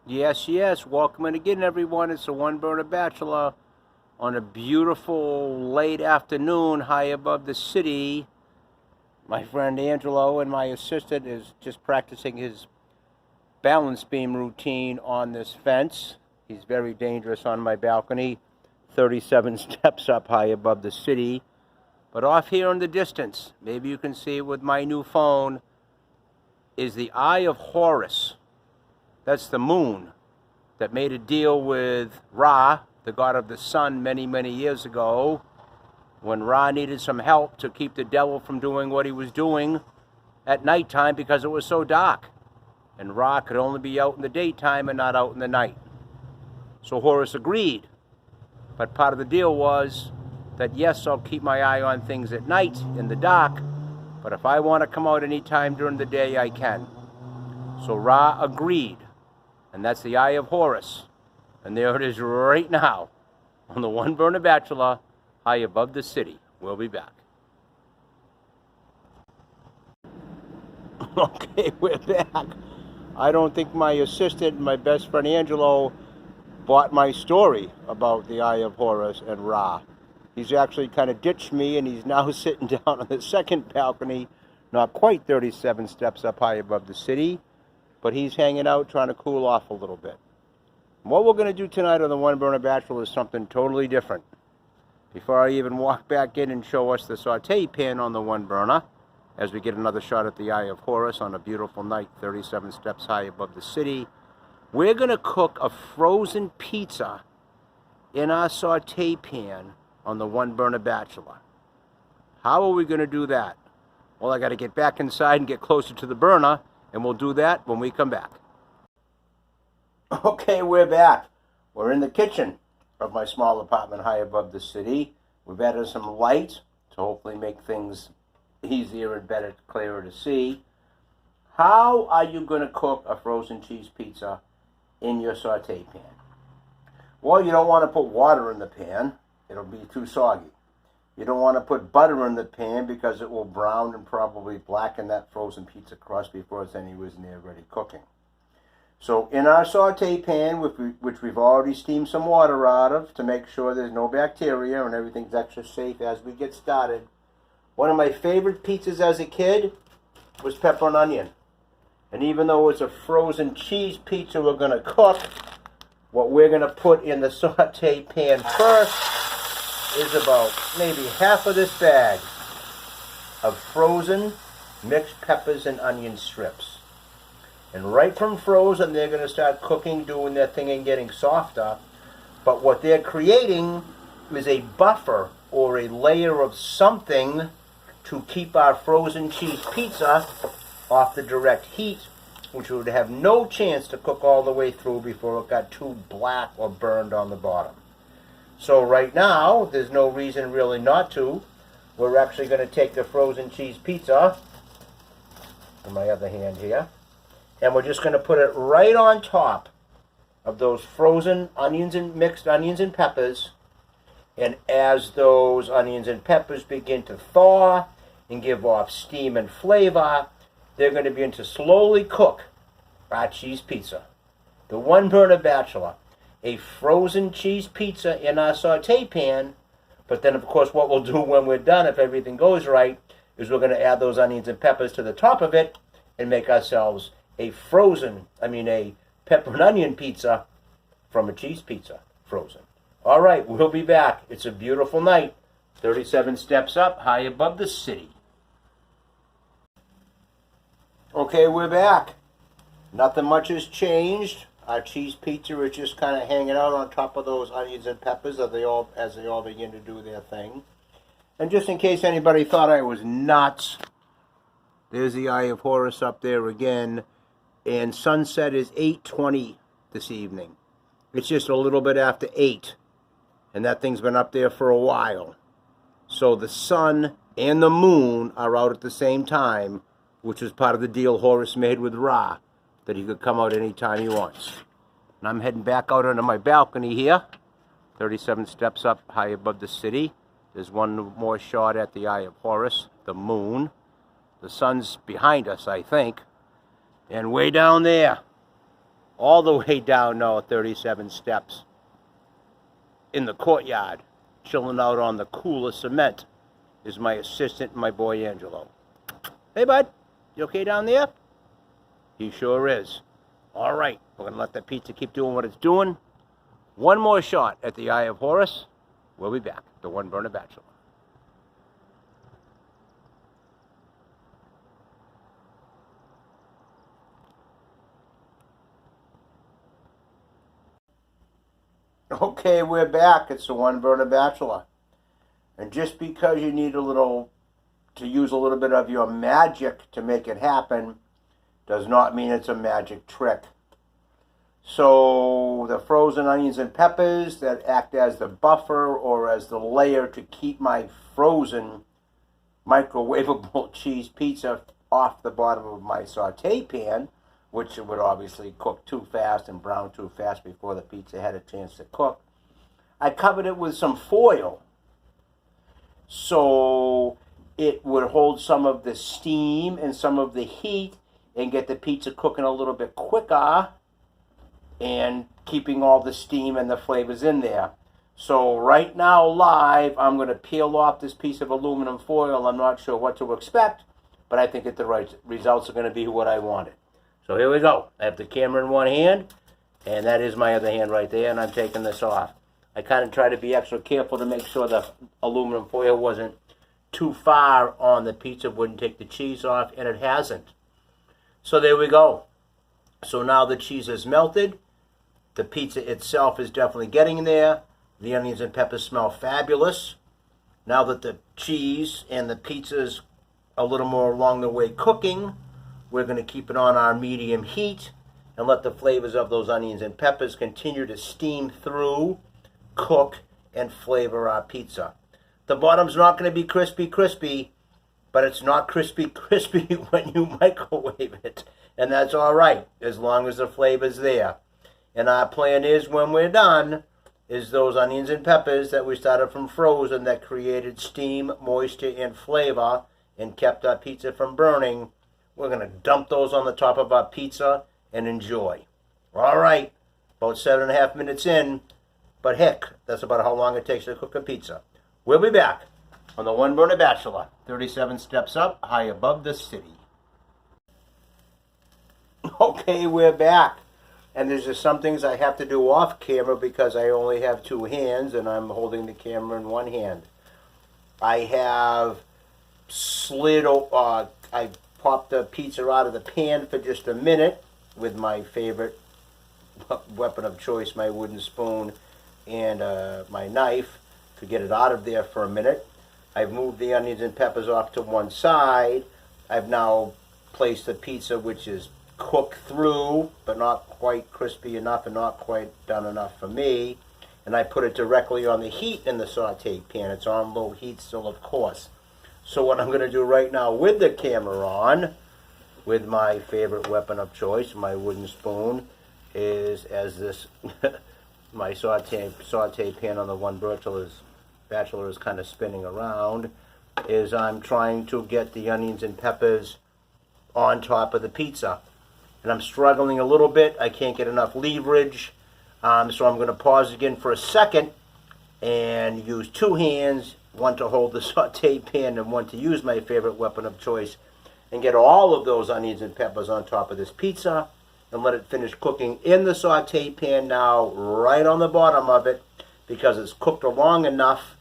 Yes, yes. Welcome in again, everyone. It's the One Burner Bachelor on a beautiful late afternoon high above the city. My friend Angelo and my assistant is just practicing his balance beam routine on this fence. He's very dangerous on my balcony, 37 steps up high above the city. But off here in the distance, maybe you can see it with my new phone, is the Eye of Horus. That's the moon that made a deal with Ra, the god of the sun, many, many years ago, when Ra needed some help to keep the devil from doing what he was doing at nighttime because it was so dark. And Ra could only be out in the daytime and not out in the night. So Horus agreed. But part of the deal was that, yes, I'll keep my eye on things at night in the dark, but if I want to come out any time during the day, I can. So Ra agreed. And that's the Eye of Horus. And there it is right now on the One Burner Bachelor, high above the city. We'll be back. Okay, we're back. I don't think my assistant, my best friend Angelo, bought my story about the Eye of Horus and Ra. He's actually kind of ditched me, and he's now sitting down on the second balcony, not quite 37 steps up high above the city, but he's hanging out trying to cool off a little bit. What we're going to do tonight on the One Burner Bachelor is something totally different. Before I even walk back in and show us the saute pan on the One Burner, as we get another shot at the Eye of Horus on a beautiful night 37 steps high above the city, we're going to cook a frozen pizza in our saute pan on the One Burner Bachelor. How are we going to do that? Well, I got to get back inside and get closer to the burner, and we'll do that when we come back. Okay, we're back. We're in the kitchen of my small apartment high above the city. We've added some light to hopefully make things easier and better, clearer to see. How are you going to cook a frozen cheese pizza in your saute pan? Well, you don't want to put water in the pan. It'll be too soggy. You don't want to put butter in the pan because it will brown and probably blacken that frozen pizza crust before it's anywhere near ready cooking. So in our saute pan, which we've already steamed some water out of to make sure there's no bacteria and everything's extra safe as we get started, one of my favorite pizzas as a kid was pepper and onion. And even though it's a frozen cheese pizza we're going to cook, what we're going to put in the saute pan first is about maybe half of this bag of frozen mixed peppers and onion strips. And right from frozen, they're going to start cooking, doing their thing and getting softer. But what they're creating is a buffer or a layer of something to keep our frozen cheese pizza off the direct heat, which would have no chance to cook all the way through before it got too black or burned on the bottom. So right now, there's no reason really not to. We're actually going to take the frozen cheese pizza, in my other hand here, and we're just going to put it right on top of those frozen onions and mixed onions and peppers. And as those onions and peppers begin to thaw and give off steam and flavor, they're going to begin to slowly cook our cheese pizza. The One Burner Bachelor. A frozen cheese pizza in our saute pan, but then of course what we'll do when we're done, if everything goes right, is we're going to add those onions and peppers to the top of it and make ourselves a pepper and onion pizza from a cheese pizza, frozen. All right, we'll be back. It's a beautiful night, 37 steps up, high above the city. Okay, we're back. Nothing much has changed. Our cheese pizza is just kind of hanging out on top of those onions and peppers as they all begin to do their thing. And just in case anybody thought I was nuts, there's the Eye of Horus up there again. And sunset is 8:20 this evening. It's just a little bit after 8. And that thing's been up there for a while. So the sun and the moon are out at the same time, which was part of the deal Horus made with Ra, that he could come out anytime he wants. And I'm heading back out onto my balcony here, 37 steps up high above the city. There's one more shot at the Eye of Horus, the moon. The sun's behind us, I think. And way down there, all the way down now 37 steps in the courtyard, chilling out on the cooler cement, is my assistant, my boy Angelo. Hey, bud, you okay down there? He sure is. All right, we're going to let the pizza keep doing what it's doing. One more shot at the Eye of Horus. We'll be back. The One Burner Bachelor. Okay, we're back. It's the One Burner Bachelor. And just because you need to use a little bit of your magic to make it happen, does not mean it's a magic trick. So the frozen onions and peppers that act as the buffer or as the layer to keep my frozen microwaveable cheese pizza off the bottom of my saute pan, which it would obviously cook too fast and brown too fast before the pizza had a chance to cook. I covered it with some foil so it would hold some of the steam and some of the heat and get the pizza cooking a little bit quicker and keeping all the steam and the flavors in there. So right now live, I'm going to peel off this piece of aluminum foil. I'm not sure what to expect, but I think that the right results are going to be what I wanted. So here we go. I have the camera in one hand, and that is my other hand right there, and I'm taking this off. I kind of try to be extra careful to make sure the aluminum foil wasn't too far on the pizza, wouldn't take the cheese off, and it hasn't. So there we go. So now the cheese is melted. The pizza itself is definitely getting there. The onions and peppers smell fabulous. Now that the cheese and the pizza is a little more along the way cooking, we're going to keep it on our medium heat and let the flavors of those onions and peppers continue to steam through, cook, and flavor our pizza. The bottom's not going to be crispy, but it's not crispy when you microwave it. And that's all right, as long as the flavor's there. And our plan is, when we're done, is those onions and peppers that we started from frozen that created steam, moisture, and flavor and kept our pizza from burning, we're going to dump those on the top of our pizza and enjoy. All right, about 7.5 minutes in, but heck, that's about how long it takes to cook a pizza. We'll be back on the One Burner Bachelor, 37 steps up, high above the city. Okay, we're back. And there's just some things I have to do off camera because I only have two hands and I'm holding the camera in one hand. I have I popped the pizza out of the pan for just a minute with my favorite weapon of choice, my wooden spoon and my knife, to get it out of there for a minute. I've moved the onions and peppers off to one side. I've now placed the pizza, which is cooked through, but not quite crispy enough and not quite done enough for me. And I put it directly on the heat in the saute pan. It's on low heat still, of course. So what I'm going to do right now with the camera on, with my favorite weapon of choice, my wooden spoon, is as this my saute pan on the One Bachelor is kind of spinning around, is I'm trying to get the onions and peppers on top of the pizza. And I'm struggling a little bit. I can't get enough leverage. So I'm going to pause again for a second and use two hands, one to hold the saute pan and one to use my favorite weapon of choice, and get all of those onions and peppers on top of this pizza and let it finish cooking in the saute pan now, right on the bottom of it, because it's cooked long enough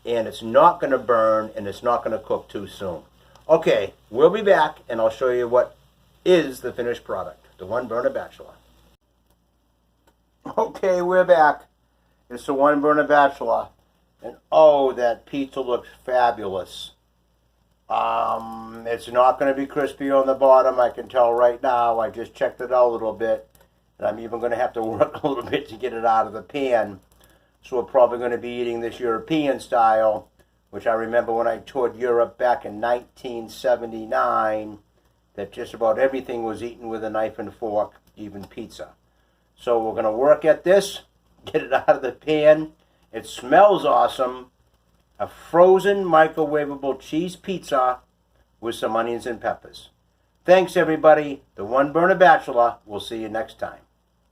and it's not going to burn and it's not going to cook too soon. Okay, we'll be back and I'll show you what is the finished product, the One Burner Bachelor. Okay, we're back. It's the One Burner Bachelor. And oh, that pizza looks fabulous. It's not going to be crispy on the bottom, I can tell right now. I just checked it out a little bit. And I'm even going to have to work a little bit to get it out of the pan. So we're probably going to be eating this European style, which I remember when I toured Europe back in 1979, that just about everything was eaten with a knife and fork, even pizza. So we're going to work at this, get it out of the pan. It smells awesome. A frozen microwavable cheese pizza with some onions and peppers. Thanks, everybody. The One Burner Bachelor. We'll see you next time.